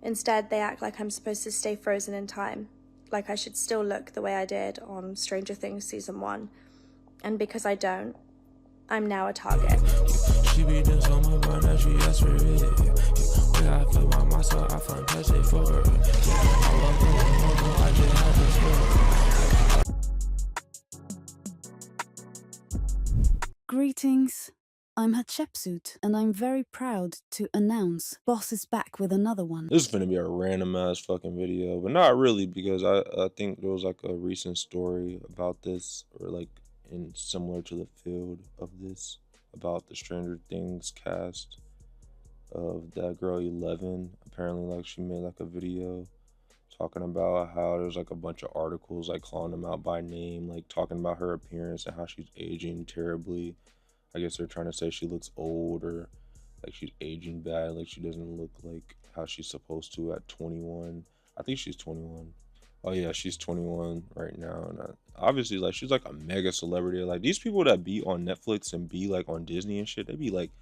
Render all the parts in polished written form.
Instead, they act like I'm supposed to stay frozen in time, like I should still look the way I did on Stranger Things Season 1. And because I don't, I'm now a target. She be doing so much more than she asked for it. When I feel by myself, I fantastic for her. I just had to feel. Greetings. I'm Hatshepsut, and I'm very proud to announce Boss is back with another one. This is gonna be a random ass fucking video, but not really, because I think there was like a recent story about this, or like similar to the field of this, about the Stranger Things cast of that girl 11. Apparently, like, she made like a video talking about how there's like a bunch of articles like calling them out by name, like talking about her appearance and how she's aging terribly. I guess they're trying to say she looks old, or like she's aging bad, like she doesn't look like how she's supposed to at 21. I think she's 21. Oh yeah, she's 21 right now. And obviously, like, she's like a mega celebrity. Like, these people that be on Netflix and be like on Disney and shit, they be like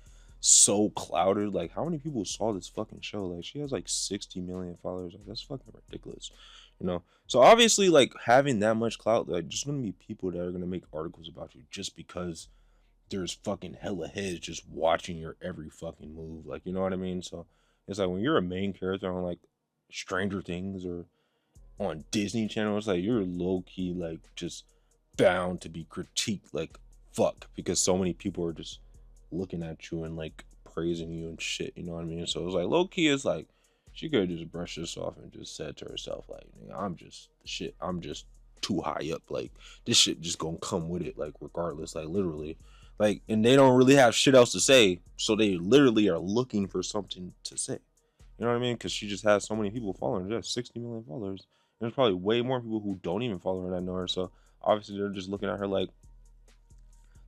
so clouded. Like, how many people saw this fucking show? Like, she has like 60 million followers. Like, that's fucking ridiculous, you know? So obviously, like, having that much clout, like, just gonna be people that are gonna make articles about you just because there's fucking hella heads just watching your every fucking move. Like, you know what I mean? So it's like, when you're a main character on like Stranger Things or on Disney Channel, it's like you're low-key like just bound to be critiqued like fuck, because so many people are just looking at you and like praising you and shit, you know what I mean? So it's like, low-key, it's like she could have just brushed this off and just said to herself, like, I'm just shit, I'm just too high up, like this shit just gonna come with it, like regardless, like literally. Like, and they don't really have shit else to say, so they literally are looking for something to say. You know what I mean? Because she just has so many people following her. She has 60 million followers. And there's probably way more people who don't even follow her that know her. So obviously they're just looking at her like,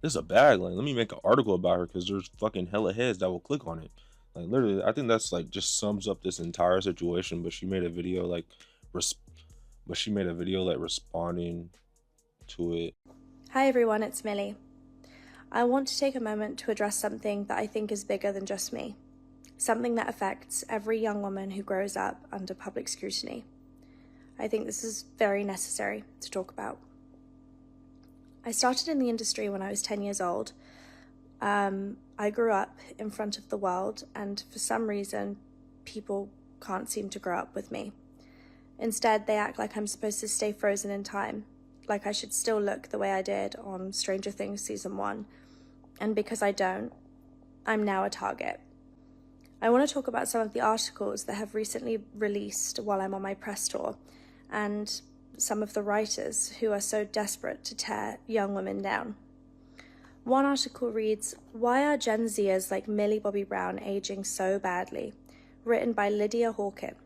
this is a bag. Like, let me make an article about her, because there's fucking hella heads that will click on it. Like, literally, I think that's like just sums up this entire situation. But she made a video like, responding to it. Hi everyone, it's Millie. I want to take a moment to address something that I think is bigger than just me. Something that affects every young woman who grows up under public scrutiny. I think this is very necessary to talk about. I started in the industry when I was 10 years old. I grew up in front of the world, and for some reason, people can't seem to grow up with me. Instead, they act like I'm supposed to stay frozen in time, like I should still look the way I did on Stranger Things Season 1. And because I don't, I'm now a target. I want to talk about some of the articles that have recently released while I'm on my press tour, and some of the writers who are so desperate to tear young women down. One article reads, "Why are Gen Zers like Millie Bobby Brown aging so badly?" Written by Lydia Hawkin.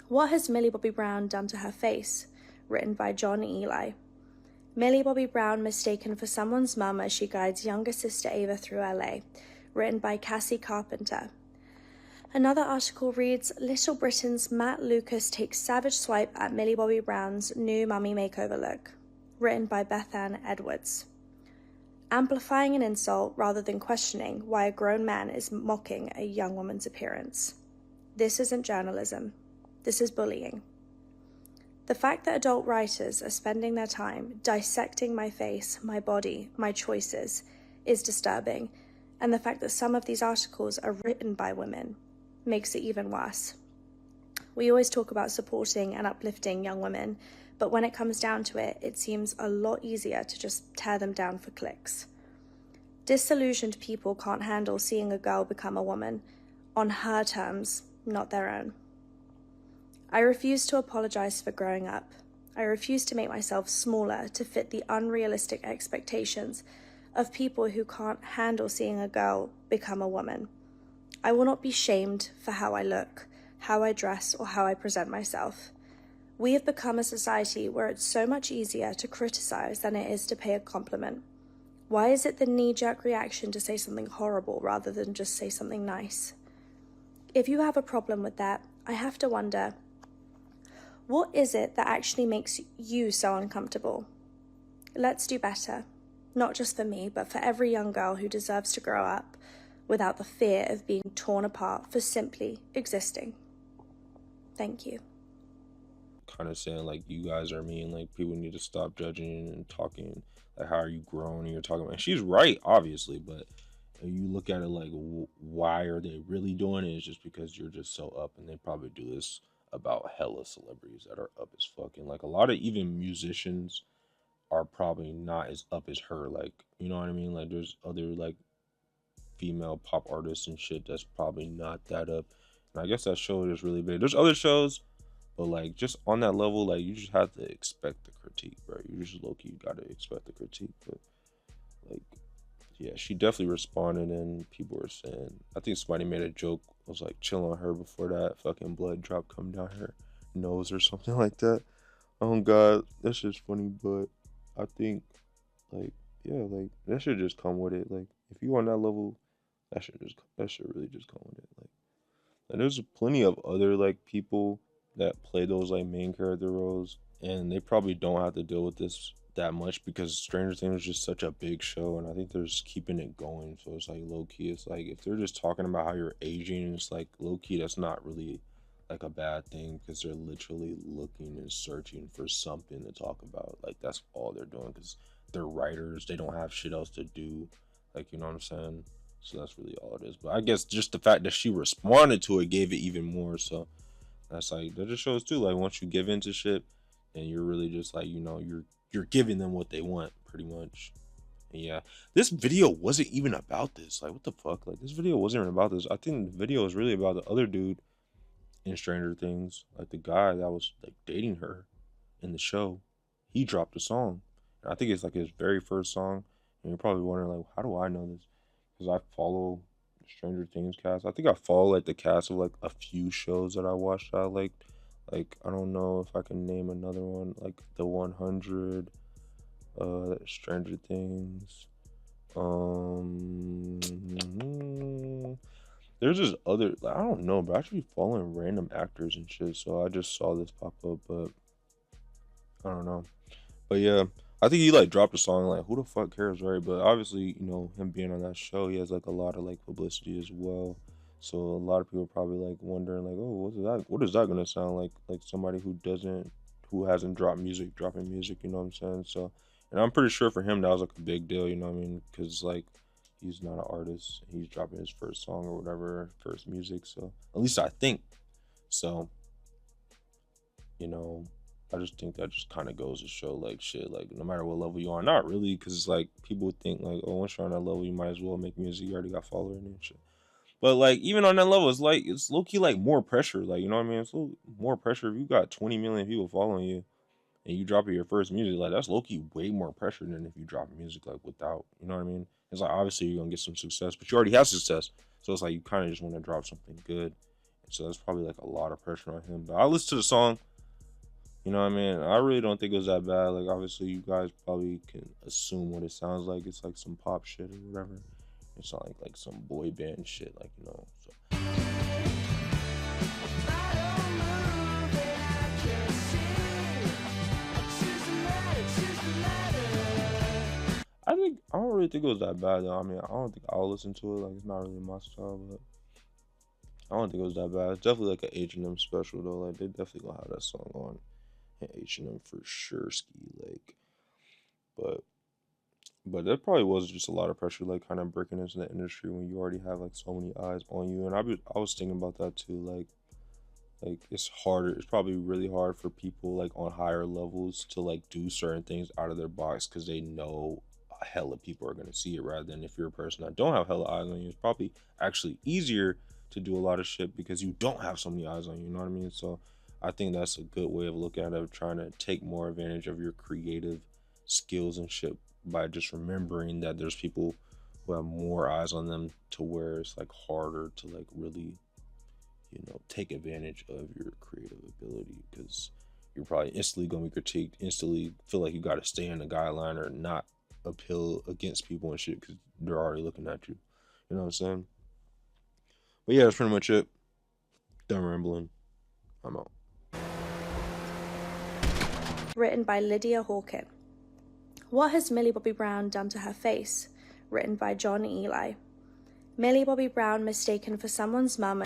"What has Millie Bobby Brown done to her face?" Written by John Eli. "Millie Bobby Brown mistaken for someone's mum as she guides younger sister Ava through LA." Written by Cassie Carpenter. Another article reads, "Little Britain's Matt Lucas takes savage swipe at Millie Bobby Brown's new mummy makeover look." Written by Bethann Edwards. "Amplifying an insult rather than questioning why a grown man is mocking a young woman's appearance. This isn't journalism. This is bullying." The fact that adult writers are spending their time dissecting my face, my body, my choices is disturbing, and the fact that some of these articles are written by women makes it even worse. We always talk about supporting and uplifting young women, but when it comes down to it, it seems a lot easier to just tear them down for clicks. Disillusioned people can't handle seeing a girl become a woman on her terms, not their own. I refuse to apologize for growing up. I refuse to make myself smaller to fit the unrealistic expectations of people who can't handle seeing a girl become a woman. I will not be shamed for how I look, how I dress, or how I present myself. We have become a society where it's so much easier to criticize than it is to pay a compliment. Why is it the knee-jerk reaction to say something horrible rather than just say something nice? If you have a problem with that, I have to wonder, what is it that actually makes you so uncomfortable? Let's do better, not just for me, but for every young girl who deserves to grow up without the fear of being torn apart for simply existing. Thank you. Kind of saying like you guys are mean, like people need to stop judging and talking like how are you grown and you're talking about, and she's right obviously, but you look at it like why are they really doing it? It's just because you're just so up, and they probably do this about hella celebrities that are up as fuck, and like a lot of even musicians are probably not as up as her, like, you know what I mean, like there's other like female pop artists and shit that's probably not that up, and I guess that show is really big. There's other shows, but like just on that level, like you just have to expect the critique, bro. You just low-key gotta expect the critique. But like, yeah, she definitely responded, and people were saying, I think somebody made a joke, was like chilling on her before that fucking blood drop come down her nose or something like that. Oh god, that's just funny. But I think like, yeah, like that should just come with it. Like if you on that level, that should really just come with it. Like, and there's plenty of other like people that play those like main character roles, and they probably don't have to deal with this that much because Stranger Things is just such a big show, and I think they're just keeping it going. So it's like low key, it's like if they're just talking about how you're aging, it's like low key that's not really like a bad thing, because they're literally looking and searching for something to talk about. Like that's all they're doing, because they're writers, they don't have shit else to do, like, you know what I'm saying? So that's really all it is. But I guess just the fact that she responded to it gave it even more. So that's like, that just shows too, like once you give into shit and you're really just like, you know, you're giving them what they want pretty much. And yeah, this video wasn't even about this. Like what the fuck? Like this video wasn't even about this. I think the video is really about the other dude in Stranger Things, like the guy that was like dating her in the show. He dropped a song, and I think it's like his very first song. And you're probably wondering like, how do I know this? Because I follow Stranger Things cast. I think I follow like the cast of like a few shows that I watched that I liked. Like I don't know if I can name another one, like the 100, Stranger Things. There's this other, like, I don't know, but I should be following random actors and shit. So I just saw this pop up, but I don't know. But yeah, I think he like dropped a song, like who the fuck cares, right? But obviously, you know, him being on that show, he has like a lot of like publicity as well. So a lot of people are probably like wondering like, oh, what is that gonna sound like? Like somebody who hasn't dropped music, dropping music, you know what I'm saying? So, and I'm pretty sure for him that was like a big deal, you know what I mean? Because like he's not an artist, he's dropping his first song or whatever, first music. So at least I think so. You know, I just think that just kind of goes to show like shit, like no matter what level you are, not really, because it's like people think like, oh, once you're on that level, you might as well make music. You already got followers and shit. But like even on that level, it's like it's low key like more pressure. Like, you know what I mean? It's more pressure if you got 20 million people following you and you drop your first music. Like that's low key way more pressure than if you drop music like without. You know what I mean? It's like obviously you're gonna get some success, but you already have success. So it's like you kind of just want to drop something good. So that's probably like a lot of pressure on him. But I listened to the song. You know what I mean? I really don't think it was that bad. Like, obviously, you guys probably can assume what it sounds like. It's like some pop shit or whatever. It's not like some boy band shit, like, you know. So. I don't really think it was that bad, though. I mean, I don't think I'll listen to it. Like, it's not really my style, but I don't think it was that bad. It's definitely like an H&M special, though. Like, they definitely gonna have that song on H&M for sure, ski, like, but that probably was just a lot of pressure, like kind of breaking into the industry when you already have like so many eyes on you. And I was thinking about that too, like it's harder, it's probably really hard for people like on higher levels to like do certain things out of their box because they know hella people are going to see it, rather than if you're a person that don't have hella eyes on you, it's probably actually easier to do a lot of shit because you don't have so many eyes on you, you know what I mean? So I think that's a good way of looking at it, of trying to take more advantage of your creative skills and shit by just remembering that there's people who have more eyes on them, to where it's like harder to like really, you know, take advantage of your creative ability, because you're probably instantly going to be critiqued, instantly feel like you got to stay in the guideline or not appeal against people and shit because they're already looking at you. You know what I'm saying? But yeah, that's pretty much it. Done rambling. I'm out. Written by Lydia Hawkin. What has Millie Bobby Brown done to her face? Written by John Eli. Millie Bobby Brown mistaken for someone's mum.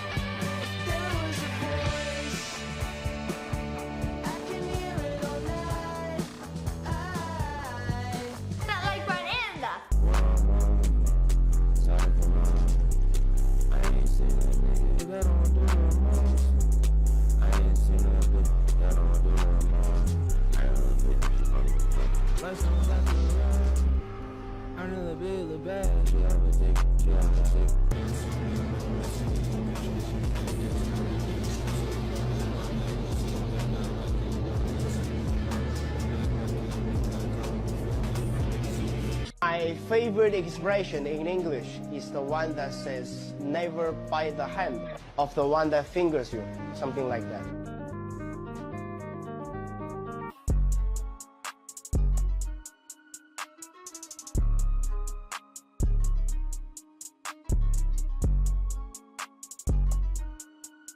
My favorite expression in English is the one that says, never bite the hand of the one that fingers you, something like that.